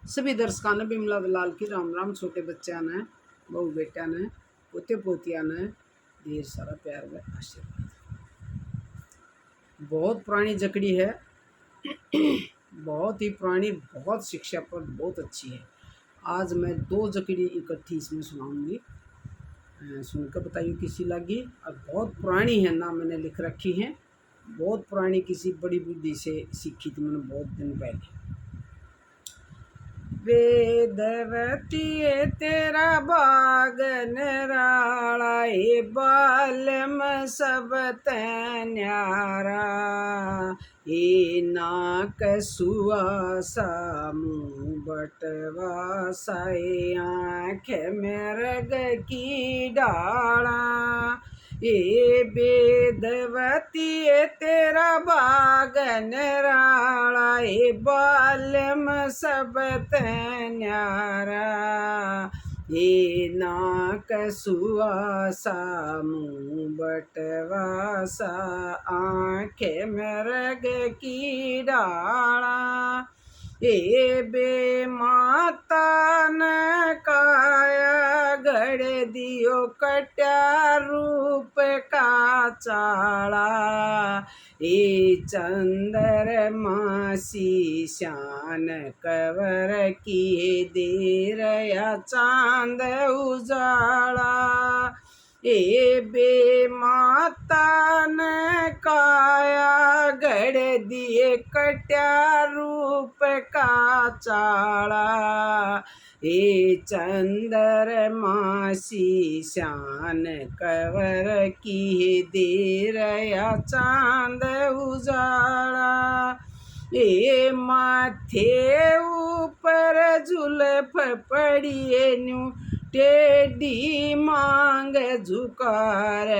सभी दर्शकों ने बिमला दलाल की राम राम। छोटे बच्चा ने, बहू बेटा ने, पोते पोतिया ने ढेर सारा प्यार व आशीर्वाद। बहुत पुरानी जकड़ी है, बहुत ही पुरानी, बहुत शिक्षा पर बहुत अच्छी है। आज मैं 2 जकड़ी इकट्ठी इसमें सुनाऊंगी, सुनकर बताइए किसी लगी। और बहुत पुरानी है ना, मैंने लिख रखी है। बहुत पुरानी, किसी बड़ी बुद्धि से सीखी थी मैंने बहुत दिन पहले। वेदवती तेरा बाग निराला, हे बालम सब न्यारा। हे नाक सुआसा मुँह बटवासा, हे आँख मृग की डाला। ये वेदवती तेरा बाग निराला, ये बालम सब न्यारा। ये नाक सुआसा मुँह बटवासा, आँख मृग की डाला। ये बे माता न काया, गढ़ दियो कट्या रूप का चाला। ये चंद्र मासी शान कवर किए दे रया चांद उजाला। ए बे माता न काया, गढ़ दिए कट्या रूप का चाला। ए चंद्र मासी शान कवर की दे रया चांद उजाला। ए माथे ऊपर जुल्फ पड़िए न्यू, टेढ़ी मांग झुकारा।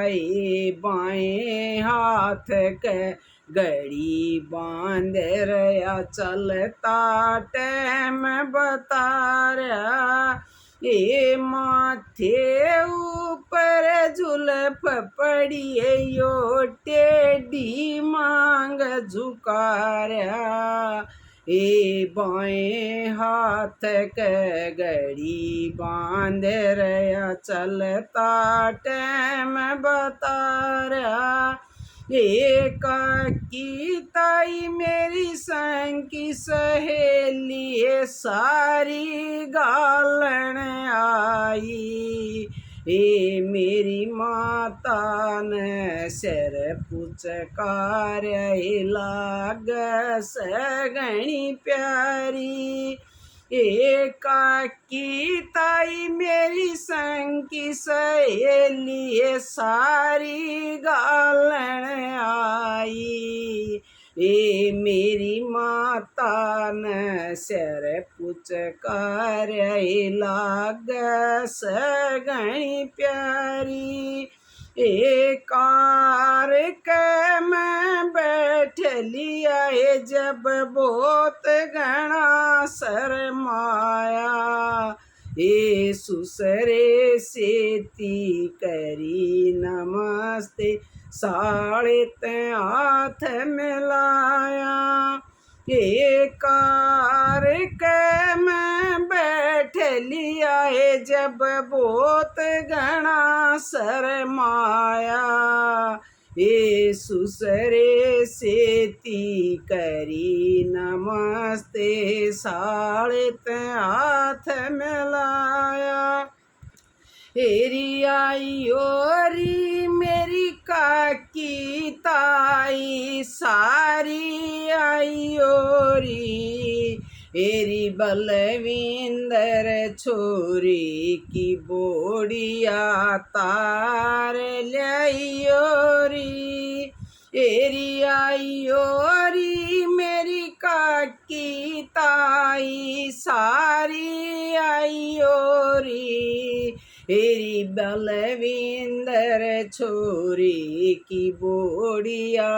ये बाएं हाथ के घड़ी बांध रया चलता टैम बता रहा। ये माथे ऊपर जुल्फ पड़िए यो, टेढ़ी मांग झुका रहा। ए बाएं हाथ के घड़ी बांध रया चलता टैम बता रहा। की ताई मेरी संग की सहेली, सारी गालन आई। ए मेरी माता ने सिर पुचकार, लाग सगणी प्यारी। की ताई मेरी संग की सहेली, सारी गालन आई। ए मेरी माता न सिर पुचकार, लाग सगणी प्यारी। कार के मैं बैठ लिया है, जब बहुत घना शरमाया। ए सुसरे सेती करी नमस्ते, साड़े हाथ मिलाया। ए कार के मैं बैठ लिया है, जब बहुत घना शरमाया। ए सुसरे सेती करी नमस्ते, साड़े हाथ मिलाया। हेरी आई ओरी मेरी काकी ताई, सारी आई ओरी। एरी बलविंदर छोरी की बोड़िया तार लाई ओरी। एरी आई ओरी मेरी काकी ताई, सारी आई ओरी। एरी बलविंदर छोरी की बोड़िया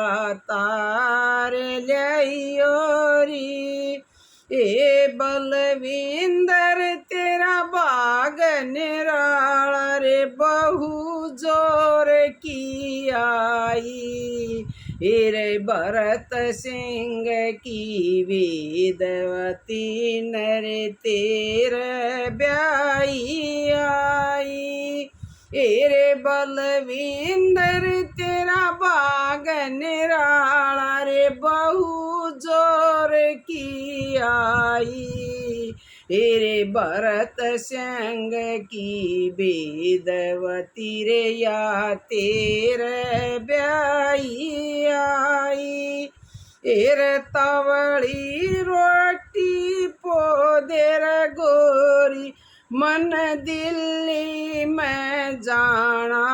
तार लाई ओरी। ए बलविंदर तेरा बाग निराला रे, बहु जोर की आई। हेरे भरत सिंह की वेदवती नर तेर ब्याई आई। हेरे बलविंदर तेरा बाग निराला रे बहु जोर की आई। हेरे भरत संग की वेदवती रे या तेरे ब्याई आई। हेरे तवड़ी रोटी पोदेर गोरी मन दिल्ली में जाना।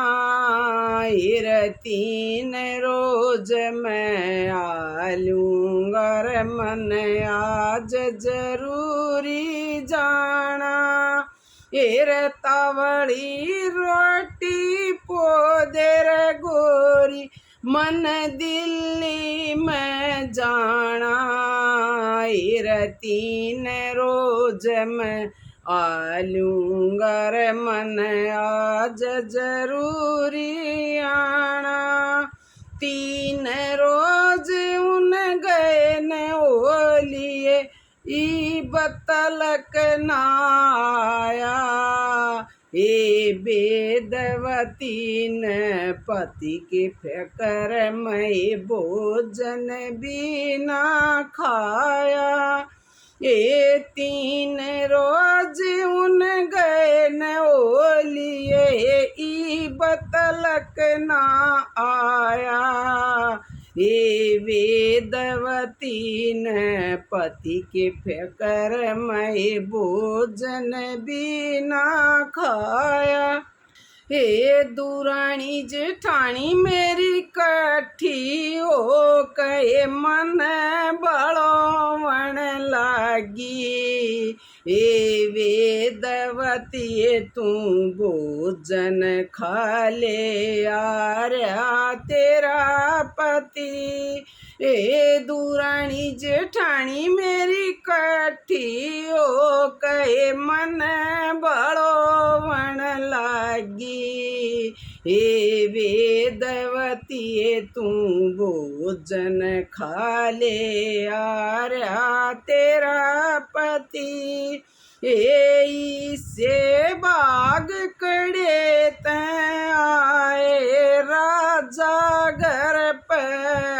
हिर 3 रोज मैं आलूंगा रे मन आज जरूरी जाना। हिर तवड़ी रोटी पोदेर गोरी मन दिल्ली में जाना। हिर 3 रोज मैं आलूंगा रे मन आज जरूरी आना। 3 रोज उन गए न ओलिए ई बतलक ना आया। हे वेदवती ने पति के फिकर में भोजन भी ना खाया। ये 3 रोज उन गए न ओलिए ई बतलक ना आया। ये वेदवती ने पति के फिकर में भोजन भी ना खाया। हे दूरानी जेठानी मेरी कठी हो कहे मन बड़ोवण लागी। हे वेदवती तू भोजन खा ले आर्या तेरा पति। हे दूरानी जेठानी मेरी कठी हो कहे मन बड़ोवण लागी। हे वेदवती तू भोजन खा ले आर्या तेरा पति। हे से बाग कड़े तैं आए राजा घर पे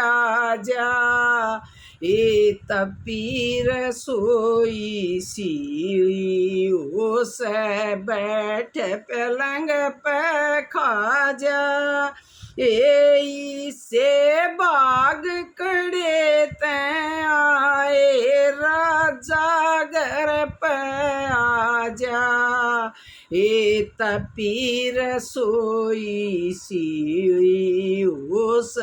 आजा। ए तपीर सोई सी उस बैठ पलंग पे खा जा। ए से बाग कड़े तैं आए राजा घर पे आजा। ए तपीर सोई सी उस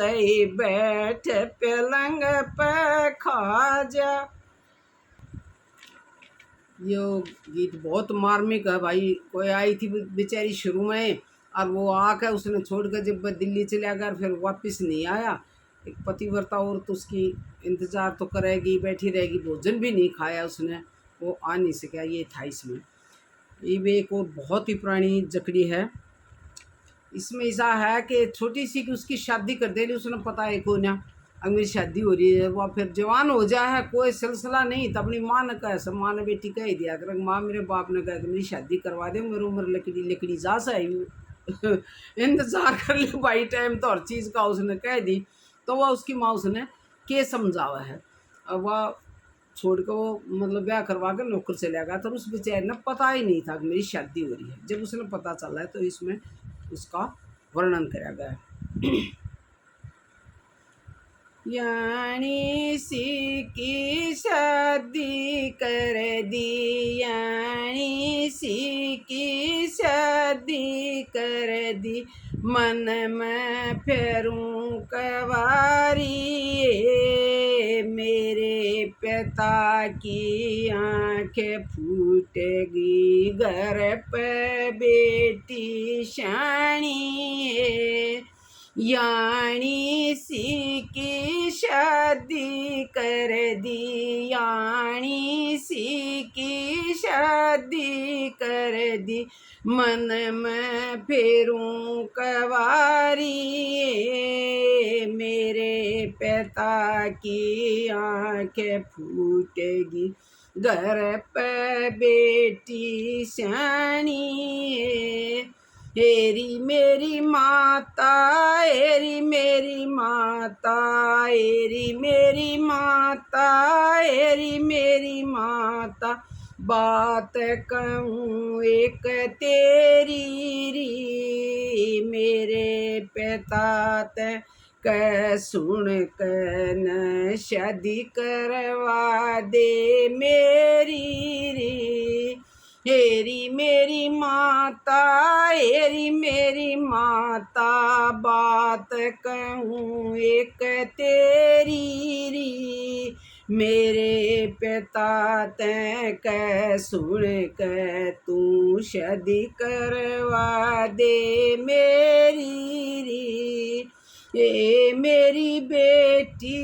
बैठ पलंग पे खा जा। यो गीत बहुत मार्मिक है भाई। कोई आई थी बेचारी शुरू में और वो आकर उसने छोड़ कर जब दिल्ली चला गया फिर वापस नहीं आया। एक पतिव्रता औरत तो उसकी इंतज़ार तो करेगी बैठी रहेगी, भोजन भी नहीं खाया उसने, वो आ नहीं सका। ये था इसमें। ये भी एक और बहुत ही पुरानी जकड़ी है। इसमें ऐसा है कि छोटी सी कि उसकी शादी कर दे ली उसने, पता है को ना अगर मेरी शादी हो रही है। वह फिर जवान हो जाए है, कोई सिलसिला नहीं, तो अपनी माँ ने कहा, सब माँ ने बेटी कह ही दिया अगर माँ मेरे बाप ने कहा कि मेरी शादी करवा दे, मेरी उम्र लकड़ी लकड़ी जा सा इंतज़ार कर ले भाई, टाइम तो हर चीज़ का उसने कह दी। तो वह उसकी माँ उसने के समझावा है। अब वह छोड़ कर वो मतलब ब्याह करवा कर नौकर चला गया। तो उस बेचारे ने पता ही नहीं था कि मेरी शादी हो रही है। जब उसने पता चला है तो इसमें उसका वर्णन करा गया। यानी सी की शादी कर दी, यानी सी की शादी कर दी, मन में फेरूं कवारी। मेरे पिता की आंखें फूटेगी, घर पे बेटी शानी है। यानी सी की शादी कर दी, यानी सी की शादी कर दी, मन में फेरूं कवारी, मेरे पिता की आंखें फूटेगी, घर पे बेटी स्याणी, एरी मेरी माता, एरी मेरी माता, एरी मेरी माता, एरी मेरी माता, बात कहूँ एक तेरी री, मेरे पिता ते कै सुन कर न शादी करवा दे मेरी री, एरी मेरी माता, एरी मेरी माता, बात कहूँ एक तेरी री, मेरे पिता ते कै सुन कर तू शादी करवा दे मेरी री, ए मेरी बेटी,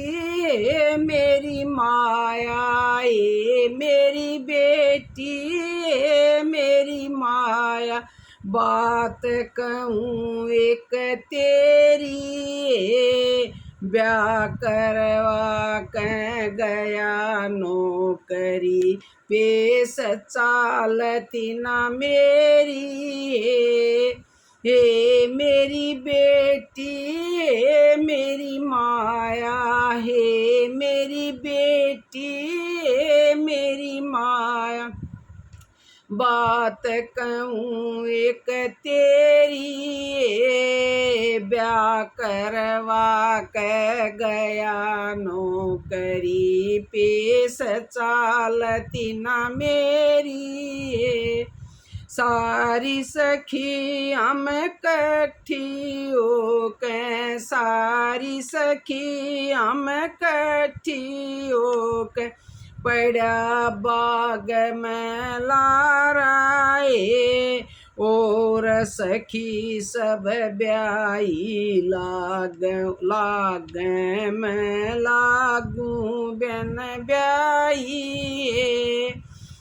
ए मेरी माया, ए मेरी बेटी, ए मेरी माया, बात कहूँ एक तेरी, ब्याह करवा के गया नौकरी, पेश चालती ना मेरी, हे मेरी बेटी, हे मेरी माया, हे मेरी बेटी, हे मेरी माया, बात कहूँ एक तेरी, ब्याह करवा के गया नौकरी, पेश चालती ना मेरी, सारी सखी हम कट्ठी हो के, सारी सखी हम कट्ठी हो के, पड़ा बाग में लाराए, और सखी सब ब्याई लाग मैं लागू बिन ब्याई,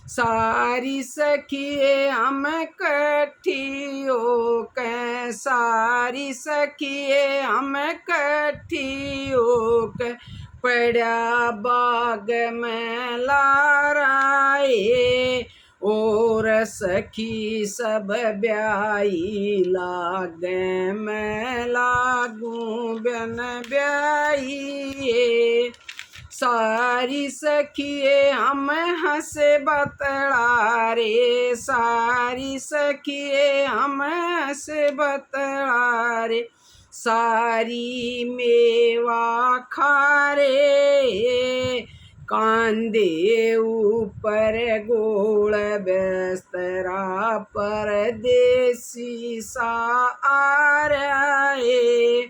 सारी सखिए हम कट्ठी हो के, सारी सखिए हम कट्ठी हो के, पड़ा बाग में लाराए, और सखी सब ब्याई लागे मैं लागू बिन ब्याई, सारी सखिए हम हंस बतड़ा रे, सारी सखिए हम हंस बतड़ा रे, सारी मेवा खारे, कांदे ऊपर गोल बिस्तरा, परदेसी सा आ रहे,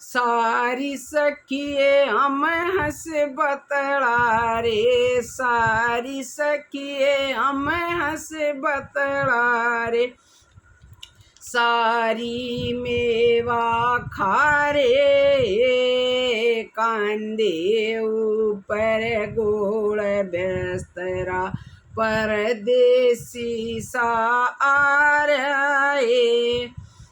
सारी सखिए हम हंस बतड़ा रे, सारी सखिए हम हंस बतड़ा रे, सारी मेवा खारे, कांदे ऊपर गोल बिस्तरा, परदेसी सा आ रहे,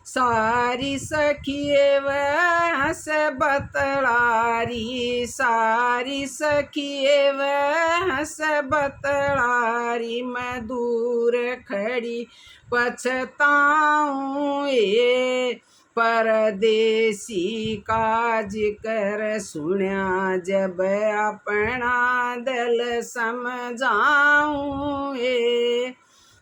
सारी सखिए वह हंस बतलारी, सारी सखिए वह हंस बतलारी, मैं दूर खड़ी पछताऊँ ये, परदेसी का जिक्र सुना जब अपना दिल समझाऊँ ये,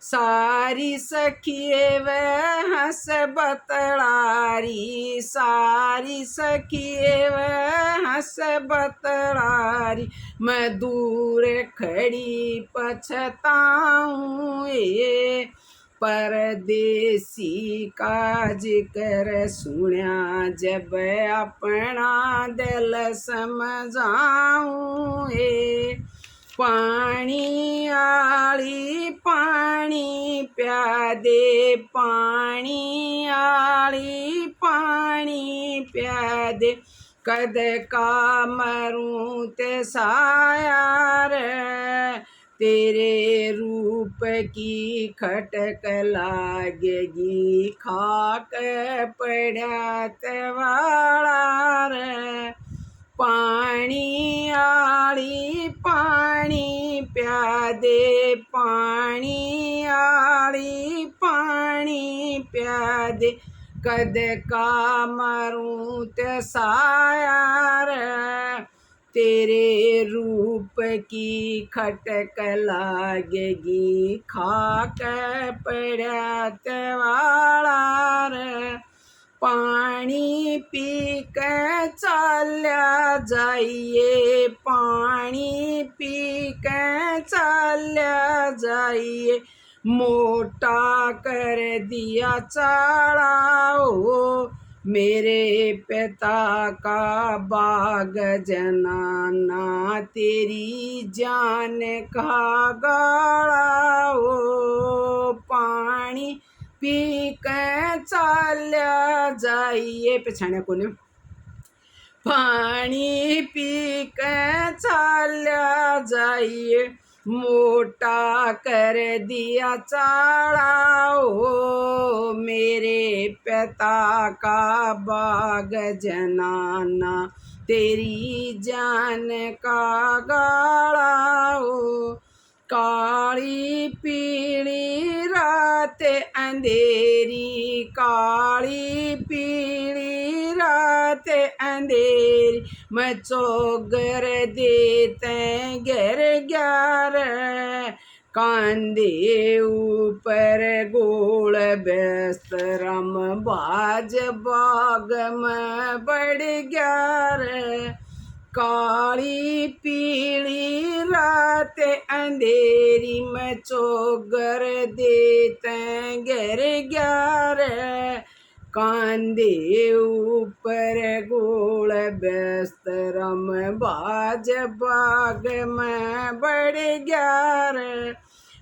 सारी सखिए वह हंस बतलारी, सारी सखिए वह हंस बतलारी, मैं दूर खड़ी पछताऊँ ये, परदेसी का जिक्र सुना जब अपना दिल समझाऊँ ये, पानी आली पानी प्या दे, पानी आली पानी पानी पिया दे, कद का मरूं ते साया रे, तेरे रूप की खटक लागेगी, खाक पड़ा तेवाड़ा रे, पानी आली पानी पिया दे, पानी आली पानी पिया दे, कद का मरूं ते साया रे, तेरे रूप की खटक लागेगी, खाक पड़ा तेवाड़ा रे, पानी पी के चाल्या जाइए, पानी पी के चाल्या जाइए, मोटा कर दिया चाड़ा हो, मेरे पिता का बाग जनाना, तेरी जान का गाड़ा हो, पानी पी के चाल्या जाइए, पछाण्या कोणी, पानी पी के चाल्या जाइए, मोटा कर दिया चाड़ा हो, मेरे पिता का बाग जनाना, तेरी जान का गाड़ा हो, काली पीली रात अंधेरी, काली पीली रात अंधेरी, मैं चौगर देते घर ग्यारह, कांधे ऊपर गोल बेस्तरम, बाज बाग में बढ़ ग्यारह, काली पीली रात अंधेरी, में चौगर देते घर ग्यारह, कांधे ऊपर गोल बेस्तरम, बाज बाग में बढ़ ग्यारह,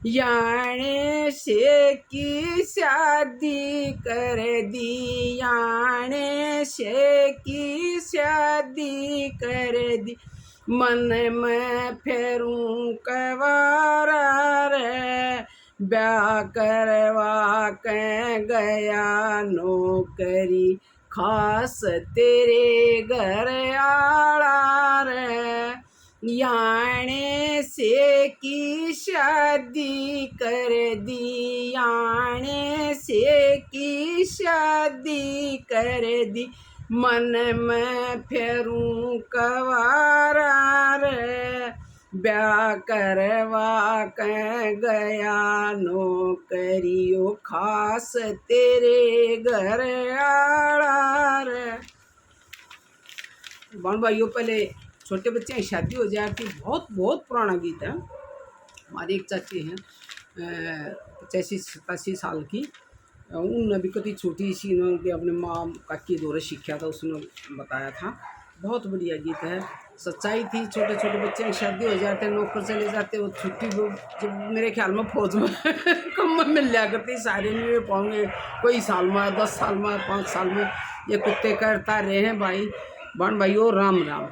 याने से की शादी कर दी, याने से की शादी कर दी, मन में फेरूं कवारा रे, ब्याह करवा के गया नौकरी, खास तेरे घर आड़ा रे, याने से की शादी कर दी, याने से की शादी कर दी, मन में फेरूं कवारा रे, ब्याह करवा के गया नौकरियों, खास तेरे घर आड़ा रे। बहन भाइयों, पहले छोटे बच्चे की शादी हो जाती, बहुत बहुत पुराना गीत है। हमारी एक चाची हैं 85-87 साल की, उन अभी कभी छोटी सी उन्होंने अपने माँ काकी दौरे सीखा था, उसने बताया था, बहुत बढ़िया गीत है, सच्चाई थी। छोटे छोटे बच्चे की शादी हो जाते, नौकर चले जाते, वो छुट्टी जब मेरे ख्याल में फौज में कम में मिल जाया करती, सारे नहीं मिल पाएंगे, कोई साल में 10 साल में 5 साल में, ये कुत्ते करता रहे हैं भाई। बहन भाइयों, राम राम।